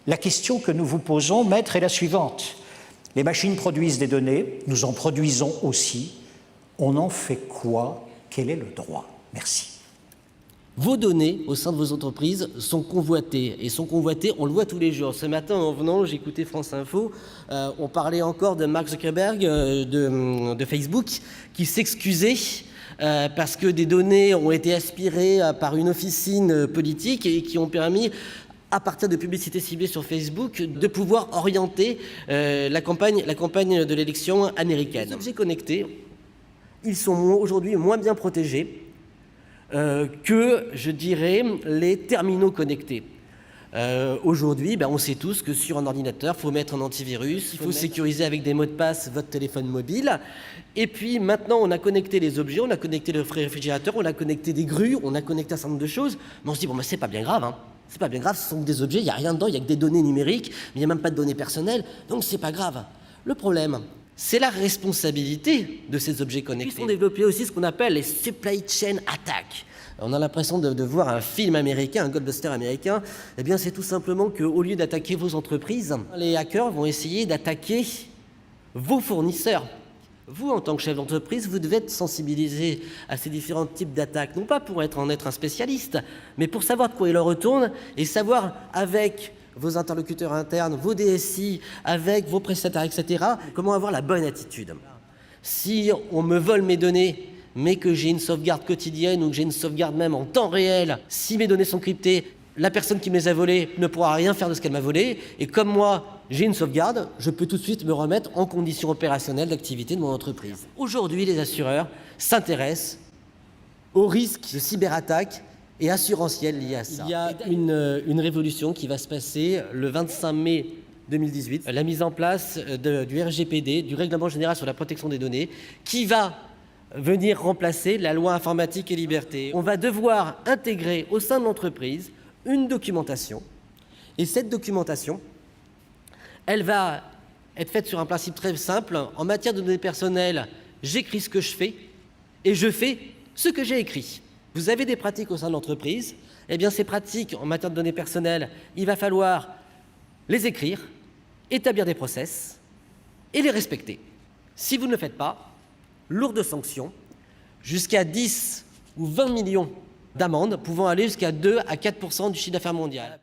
La question que nous vous posons, maître, est la suivante. Les machines produisent des données, nous en produisons aussi. On en fait quoi? Quel est le droit? Merci. Vos données au sein de vos entreprises sont convoitées, et sont convoitées, on le voit tous les jours. Ce matin, en venant, j'écoutais France Info, on parlait encore de Mark Zuckerberg de Facebook, qui s'excusait parce que des données ont été aspirées par une officine politique et qui ont permis, à partir de publicités ciblées sur Facebook, de pouvoir orienter la campagne de l'élection américaine. Les objets connectés, ils sont aujourd'hui moins bien protégés que, je dirais, les terminaux connectés. Aujourd'hui, on sait tous que sur un ordinateur, il faut mettre un antivirus, il faut sécuriser avec des mots de passe votre téléphone mobile. Et puis maintenant, on a connecté les objets, on a connecté le réfrigérateur, on a connecté des grues, on a connecté un certain nombre de choses. Mais on se dit, bon, c'est pas bien grave, hein. C'est pas bien grave, ce sont des objets, il n'y a rien dedans, il n'y a que des données numériques, mais il n'y a même pas de données personnelles, donc c'est pas grave. Le problème, c'est la responsabilité de ces objets connectés. Ils ont développé aussi ce qu'on appelle les supply chain attacks. On a l'impression de voir un film américain, un blockbuster américain. Eh bien, c'est tout simplement qu'au lieu d'attaquer vos entreprises, les hackers vont essayer d'attaquer vos fournisseurs. Vous, en tant que chef d'entreprise, vous devez être sensibilisé à ces différents types d'attaques, non pas pour en être un spécialiste, mais pour savoir de quoi il en retourne et savoir avec vos interlocuteurs internes, vos DSI, avec vos prestataires, etc., comment avoir la bonne attitude. Si on me vole mes données, mais que j'ai une sauvegarde quotidienne ou que j'ai une sauvegarde même en temps réel, si mes données sont cryptées, la personne qui me les a volées ne pourra rien faire de ce qu'elle m'a volé, et comme moi, j'ai une sauvegarde, je peux tout de suite me remettre en conditions opérationnelles d'activité de mon entreprise. Aujourd'hui, les assureurs s'intéressent aux risques de cyberattaque et assurantiels liés à ça. Il y a une révolution qui va se passer le 25 mai 2018, la mise en place du RGPD, du Règlement général sur la protection des données, qui va venir remplacer la loi informatique et liberté. On va devoir intégrer au sein de l'entreprise une documentation, et cette documentation, elle va être faite sur un principe très simple. En matière de données personnelles, j'écris ce que je fais, et je fais ce que j'ai écrit. Vous avez des pratiques au sein de l'entreprise, eh bien ces pratiques en matière de données personnelles, il va falloir les écrire, établir des process, et les respecter. Si vous ne le faites pas, lourde sanction, jusqu'à 10 ou 20 millions d'amendes, pouvant aller jusqu'à 2 à 4% du chiffre d'affaires mondial.